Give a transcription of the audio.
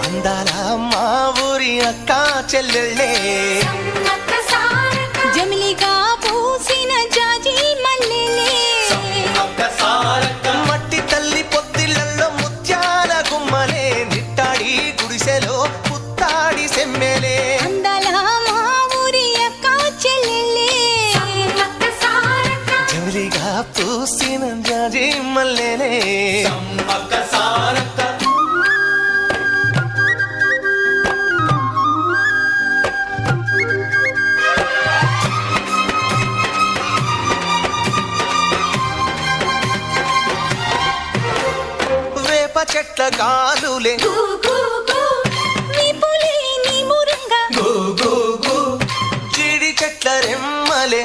అందాల మా ఊరి అక్క చెల్లెళ్ళే జమిలిగా పూసిన జాజి మల్లెలే మట్టి తల్లి పొత్తిళ్లలో ముత్యాల గుమ్మలే నిట్టాడి గుడిసెలో పుత్తాడి సెమ్మెలే అందాల మా ఊరి అక్క చెల్లెలే జమిలిగా పూసిన జాజి మల్లెలే చెట్ల కాలులే జీడి చెట్ల రెమ్మలే